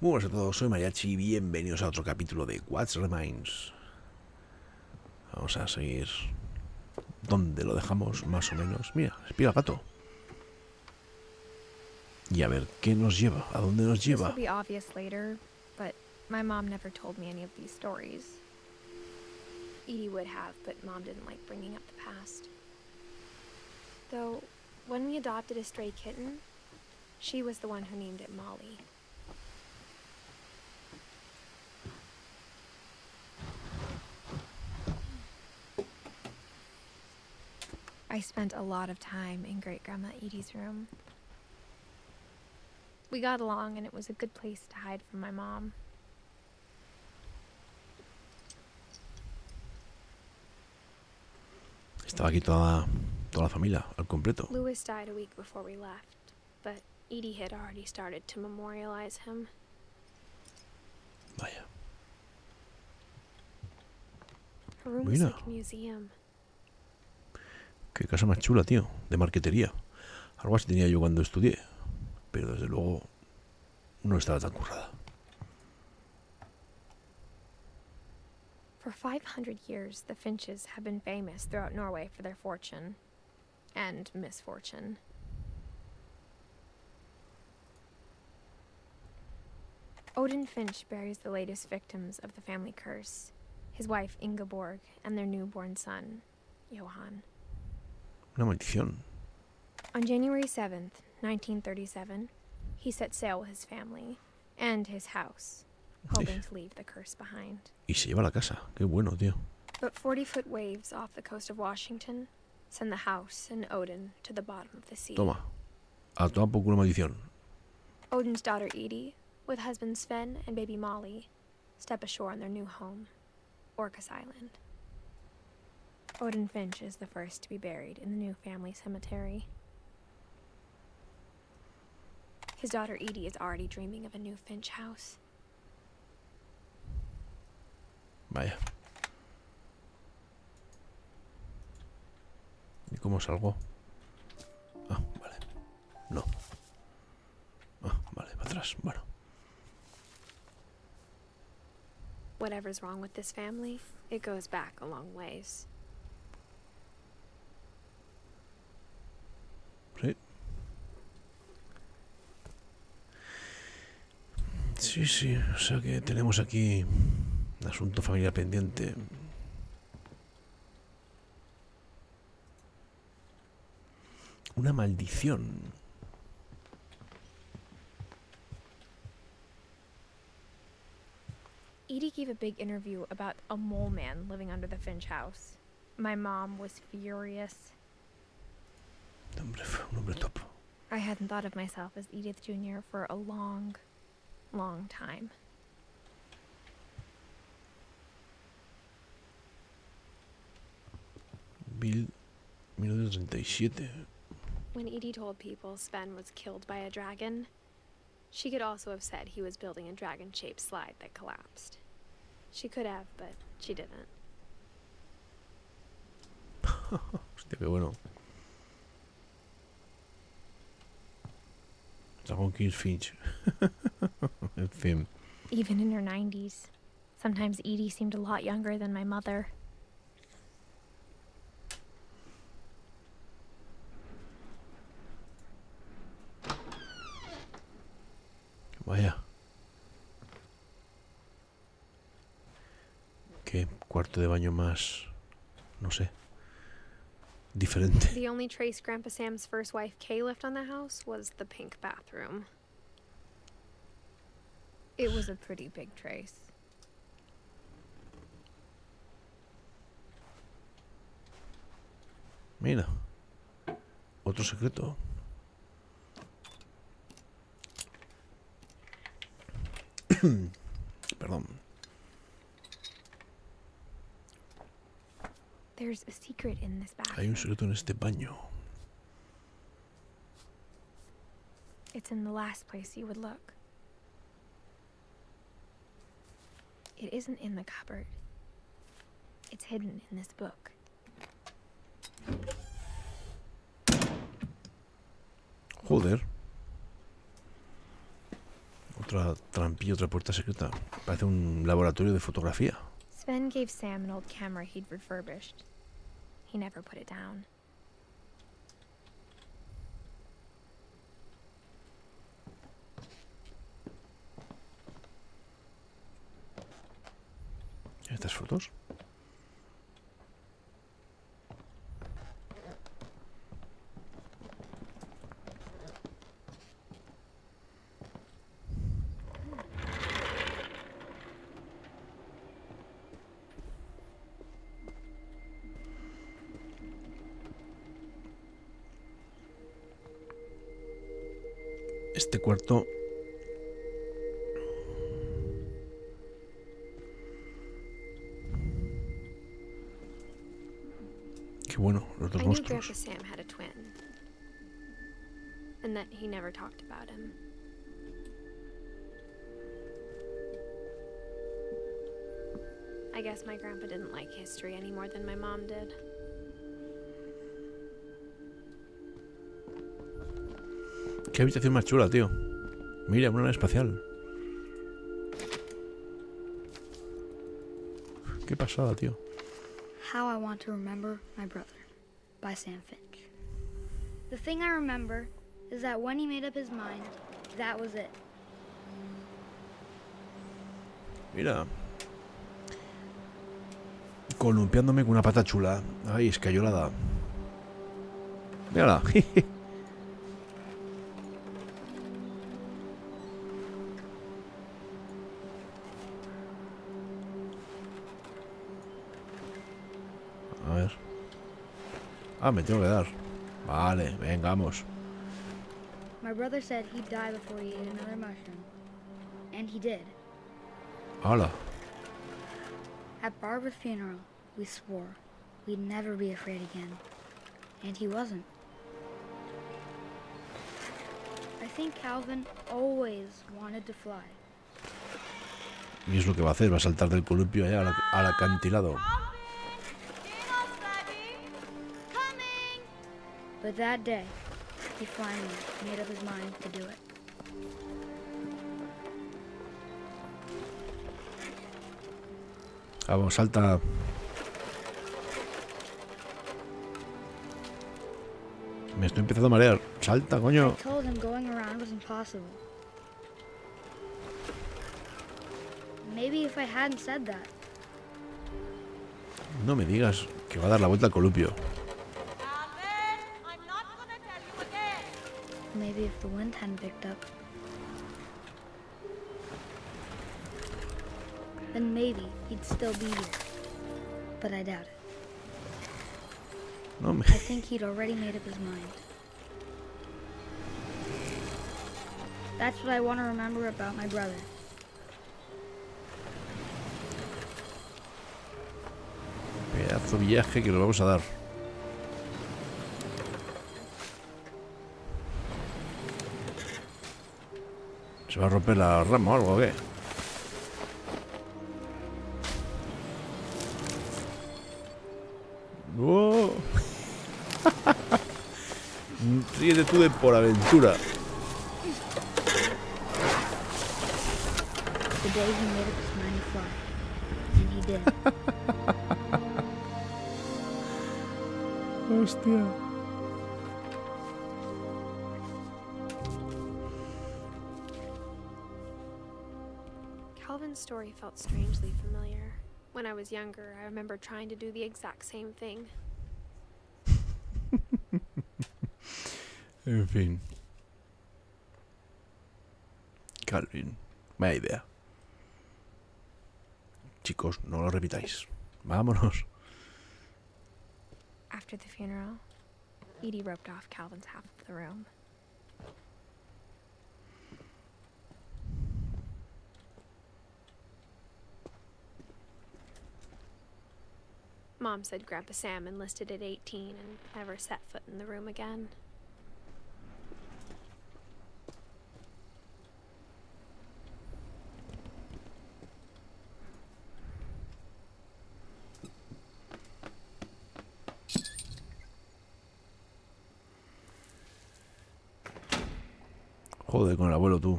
Muy buenas a todos, soy Mariatxi y bienvenidos a otro capítulo de What's Remains. Vamos a seguir donde lo dejamos, más o menos. Mira, espira el gato. Y a ver, ¿qué nos lleva? ¿A dónde nos lleva? This will be obvious later, but my mom never told me any of these stories. Edie would have, but Mom didn't like bringing up the past. Though, when we adopted a stray kitten, she was the one who named it Molly. I spent a lot of time in Great-Grandma Edie's room. We got along, and it was a good place to hide from my mom. Estaba aquí toda la familia, al completo. Louis died a week before we left, but Edie had already started to memorialize him. Vaya. Her room was Mira. like a museum. Qué casa más chula, tío, de marquetería. Algo así tenía yo cuando estudié, pero desde luego no estaba tan currada. For 500 years, the Finches have been famous throughout Norway for their fortune and misfortune. Odin Finch buries the latest victims of the family curse, his wife Ingeborg and their newborn son, Johan. Una maldición. On January 7th, 1937, he set sail with his family and his house, hoping to leave the curse behind. Y se lleva la casa. Qué bueno, tío. But 40-foot waves off the coast of Washington send the house and Odin to the bottom of the sea. Toma. A tomar por culo maldición. Odin's daughter Edie, with husband Sven and baby Molly, step ashore on their new home, Orcas Island. Odin Finch is the first to be buried in the new family cemetery. His daughter Edie is already dreaming of a new Finch house. Vaya. ¿Y cómo salgo? Ah, vale. No. Ah, vale, para atrás. Bueno. Whatever's wrong with this family, it goes back a long ways. Sí. Sí, sí. O sea que tenemos aquí un asunto familiar pendiente. Una maldición. Edie gave a big interview about a mole man living under the Finch house. My mom was furious. Hombre, fue un hombre top. I hadn't thought of myself as Edith Jr. for a long, long time. Bill 1937. When Edie told people Sven was killed by a dragon, she could also have said he was building a dragon-shaped slide that collapsed. She could have, but she didn't. Hostia, qué bueno. Dragon King Finch. En fin. Even in her 90s, sometimes Edie seemed a lot younger than my mother. Vaya. Qué cuarto de baño más, no sé, diferente. The only trace Grandpa Sam's first wife, Kay, left on the house was the pink bathroom. It was a pretty big trace. Mira. Otro secreto. Perdón. There's a secret in this bathroom. Hay un secreto en este baño. It's in the last place you would look. It isn't in the cupboard. It's hidden in this book. Joder. Otra trampilla, otra puerta secreta. Parece un laboratorio de fotografía. Sven gave Sam an old camera he'd refurbished. He never put it down. ¿Estas fotos? Este cuarto... Qué bueno, los dos I knew monstruos. Grandpa Sam had a twin, and that he never talked about him. I guess my grandpa didn't like history any more than my mom did. Qué habitación más chula, tío. Mira, una nave espacial. Qué pasada, tío. How I Want to Remember My Brother by Sam Finch. The thing I remember is that when he made up his mind, that was it. Mira. Columpiándome con una pata chula. Ay, escayolada. Mírala. A ver. Ah, me tengo que dar. Vale, vengamos. My brother said he'd die before he ate another mushroom. And he did. Hala. At Barbara's funeral, we swore we'd never be afraid again. And he wasn't. I think Calvin always wanted to fly. Y es lo que va a hacer, va a saltar del columpio allá al acantilado. But that day, he finally made up his mind to do it. Vamos, salta. Me estoy empezando a marear. Salta, coño. I told him going around was impossible. Maybe if I hadn't said that, No me digas que va a dar la vuelta al columpio. maybe if the wind hadn't picked up, then maybe he'd still be here. But I doubt it. No me... I think he'd already made up his mind. That's what I want to remember about my brother. Pedazo viaje que lo vamos a dar. ¿Se va a romper la rama o algo o qué? ¡Oh! Ríete tú de por aventura. The day he made up his mind to fly. And he did. Hostia. Calvin's story felt strangely familiar. When I was younger, I remember trying to do the exact same thing. En fin. Calvin. Vaya idea. Chicos, no lo repitáis. Vámonos. After the funeral, Edie roped off Calvin's half of the room. Mom said Grandpa Sam enlisted at 18 and never set foot in the room again. Joder, con el abuelo tú.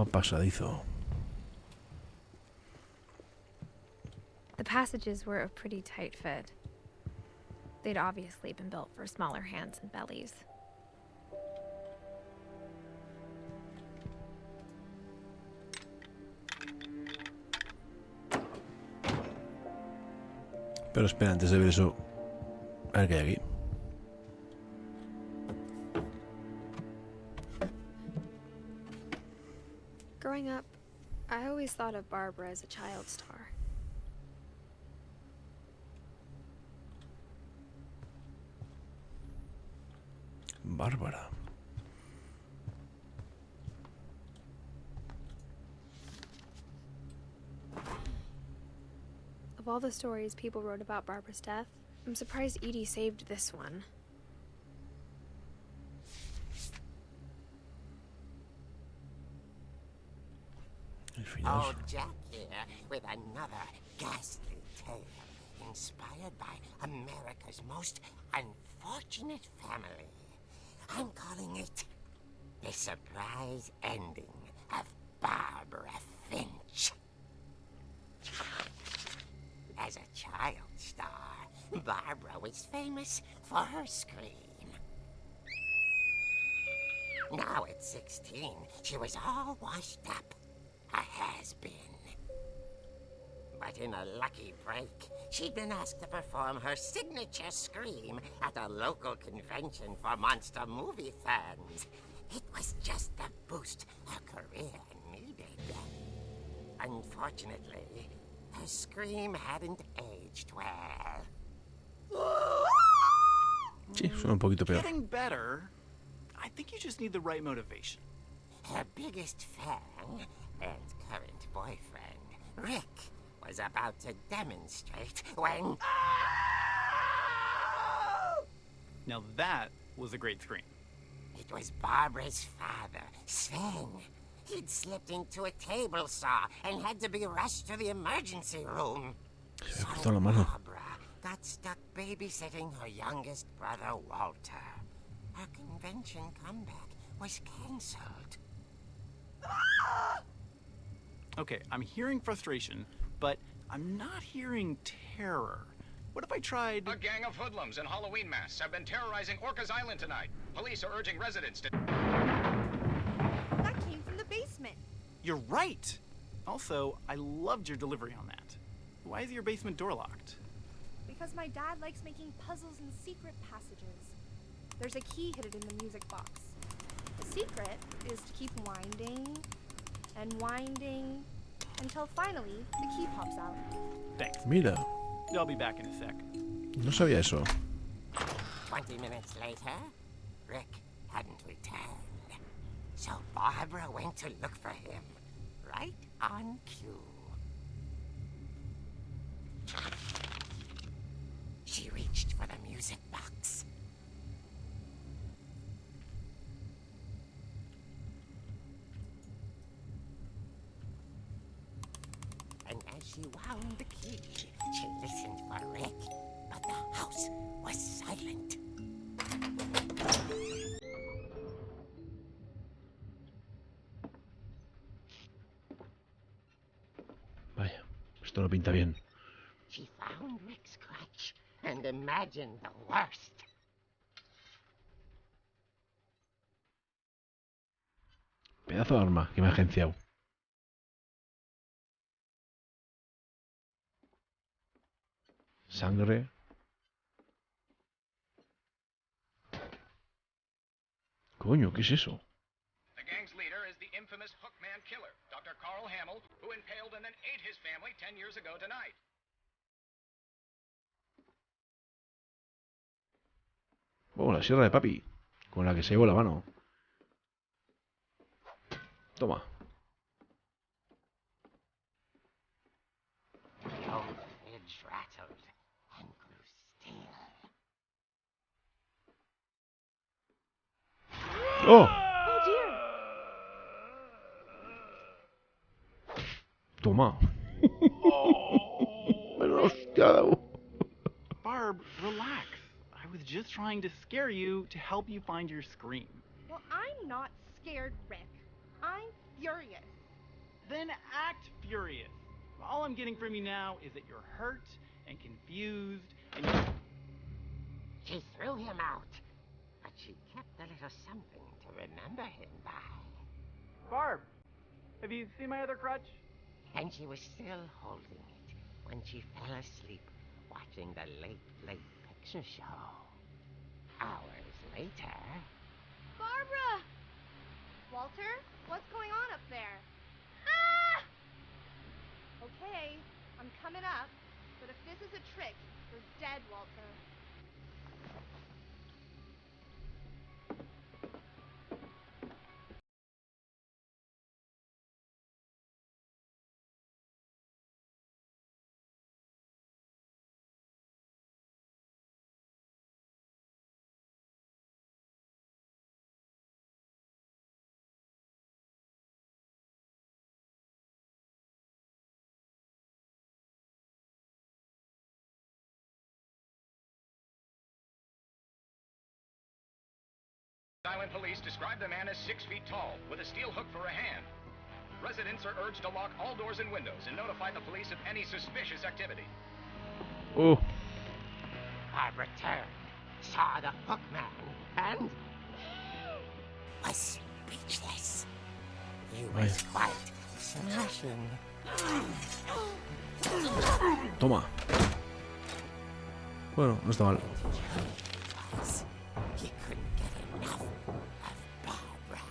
Oh, pasadizo. The passages were a pretty tight fit. They'd obviously been built for smaller hands and bellies. Pero espera, antes de ver eso, a ver qué hay aquí. Growing up, I always thought of Barbara as a child star. Bárbara. Of all the stories people wrote about Barbara's death, I'm surprised Edie saved this one. Old Jack here with another ghastly tale inspired by America's most unfortunate family. I'm calling it The Surprise Ending of Barbara Finch. As a child star, Barbara was famous for her scream. Now at 16, she was all washed up. A has-been. But in a lucky break, she'd been asked to perform her signature scream at a local convention for monster movie fans. It was just the boost her career needed. Unfortunately, her scream hadn't aged well. Sí, suena un poquito peor. Getting better. I think you just need the right motivation. Her biggest fan and current boyfriend, Rick, was about to demonstrate when... Now that was a great scream. It was Barbara's father, Sven. He'd slipped into a table saw and had to be rushed to the emergency room. Se me ha cortado la mano. Barbara got stuck babysitting her youngest brother, Walter. Her convention comeback was cancelled. Okay, I'm hearing frustration, but I'm not hearing terror. What if I tried... A gang of hoodlums in Halloween masks have been terrorizing Orcas Island tonight. Police are urging residents to... That came from the basement. You're right! Also, I loved your delivery on that. Why is your basement door locked? Because my dad likes making puzzles and secret passages. There's a key hidden in the music box. The secret is to keep winding and winding until finally the key pops out. Thanks. Mira, I'll be back in a sec. no sabía eso. 20 minutes later, Rick hadn't returned. So Barbara went to look for him, right on cue. She reached for the music box. And as she wound the key, she listened for Rick, but the house was silent. Vaya, esto no pinta bien. She found Rick's crutch and imagined the worst. Pedazo de arma que me ha agenciado. Sangre. Coño, ¿qué es eso? The gang's leader is the infamous Hookman killer, Dr. Carl Hamill, who impaled and then ate his family 10 years ago tonight. Oh, la sierra de papi, con la que se llevó la mano. Toma. The old fridge rattled and grew still. ¡Oh! Oh dear! Toma. Me lo has dado. Barb, relax. I was just trying to scare you to help you find your scream. Well, I'm not scared, Rick. I'm furious. Then act furious. All I'm getting from you now is that you're hurt and confused and you're... She threw him out, but she kept a little something to remember him by. Barb, have you seen my other crutch? And she was still holding it when she fell asleep watching the late picture show. Hours later... Barbara! Walter, what's going on up there? Ah! Okay, I'm coming up, but if this is a trick, you're dead, Walter. Island police describe the man as 6 feet tall, with a steel hook for a hand. Residents are urged to lock all doors and windows and notify the police of any suspicious activity. Oh, Barbara turned, saw the hook man, and... was speechless. He was quite smashing. toma. Bueno, no está mal. He couldn't get enough of Barbara.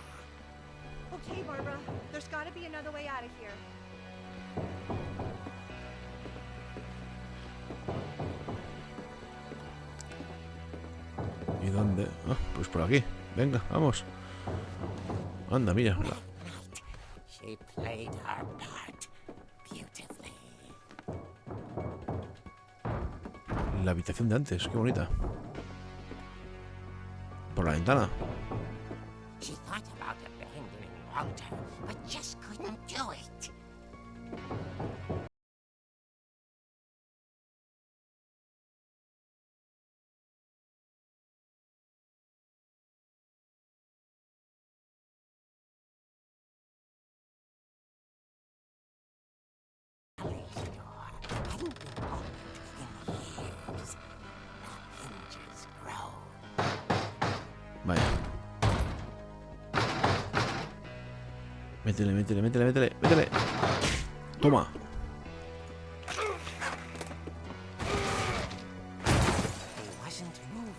Okay, Barbara, there's gotta be another way out of here. ¿Y dónde? Ah, pues por aquí. Venga, vamos. Anda, mira. She played her part beautifully. La habitación de antes, qué bonita. Por la ventana. She thought about abandoning Walter, but just couldn't do it. Vaya. Métele, métele, métele, métele, métele. Toma. He wasn't moving,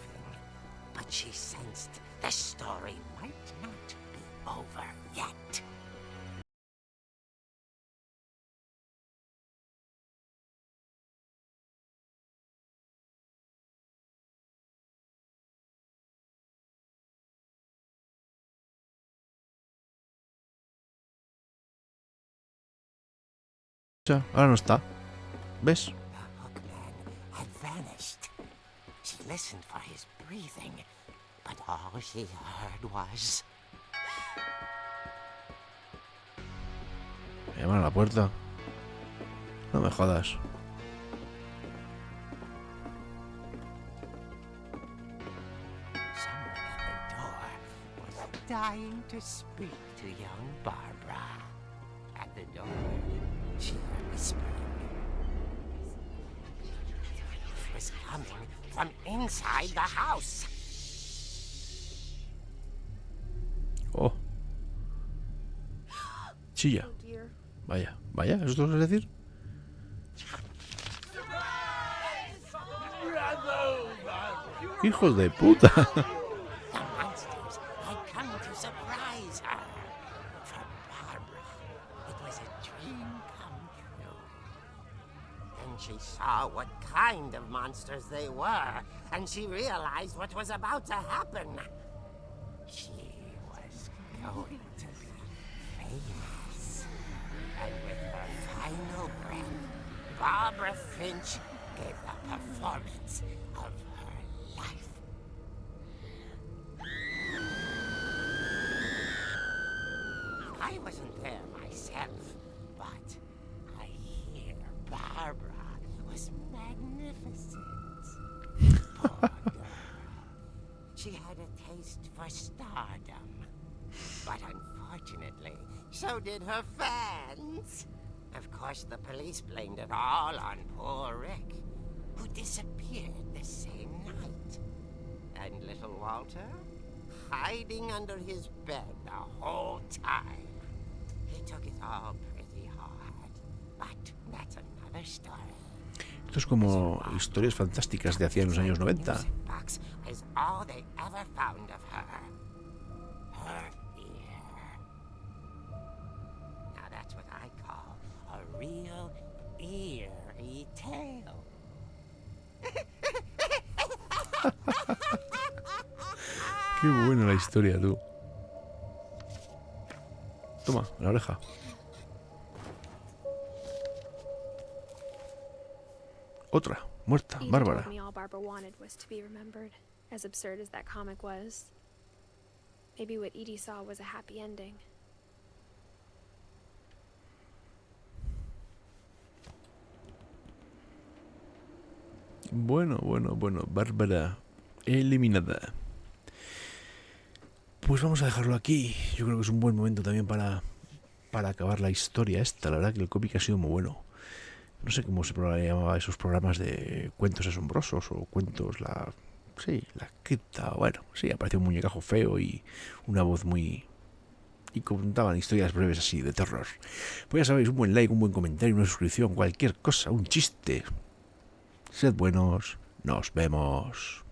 but she sensed the story might not be over yet. Ya, ahora no está. ¿Ves? The hookman had vanished. She listened for his breathing, but all she heard was... Me llaman a la puerta. No me jodas. Someone at the door was dying to speak to young Barbara. At the door, she heard whispering. It was coming from inside the house. Oh. Chilla. Oh dear. Vaya, vaya, ¿eso es decir? Hijos de puta. The monsters had come to surprise her. For Barbara, it was a dream come true. Then she saw what kind of monsters they were, and she realized what was about to happen. She was going to be famous. And with her final breath, Barbara Finch gave the performance of her life. I wasn't there myself, but I hear Barbara was magnificent. Poor girl. She had a taste for stardom, but unfortunately, So did her fans. Of course, the police blamed it all on poor Rick, who disappeared the same night. And little Walter, hiding under his bed the whole time. He took it all pretty hard, but that's another story. Esto es como historias fantásticas de hacía en los años 90. Box is all they ever found of her. Her ear. Now that's what I call a real eerie tale. Qué buena la historia, tú. Toma, la oreja. Otra, muerta, Edie Bárbara. told me all Barbara wanted was to be remembered, as absurd as that comic was. Maybe what Edie saw was a happy ending. Bueno, Bárbara eliminada. Pues vamos a dejarlo aquí. Yo creo que es un buen momento también para acabar la historia esta. La verdad que el cómic ha sido muy bueno. No sé cómo se llamaba esos programas de cuentos asombrosos o cuentos, la cripta. Bueno, sí, apareció un muñecajo feo y una voz muy... y contaban historias breves así, de terror. Pues ya sabéis, un buen like, un buen comentario, una suscripción, cualquier cosa, un chiste. Sed buenos, nos vemos.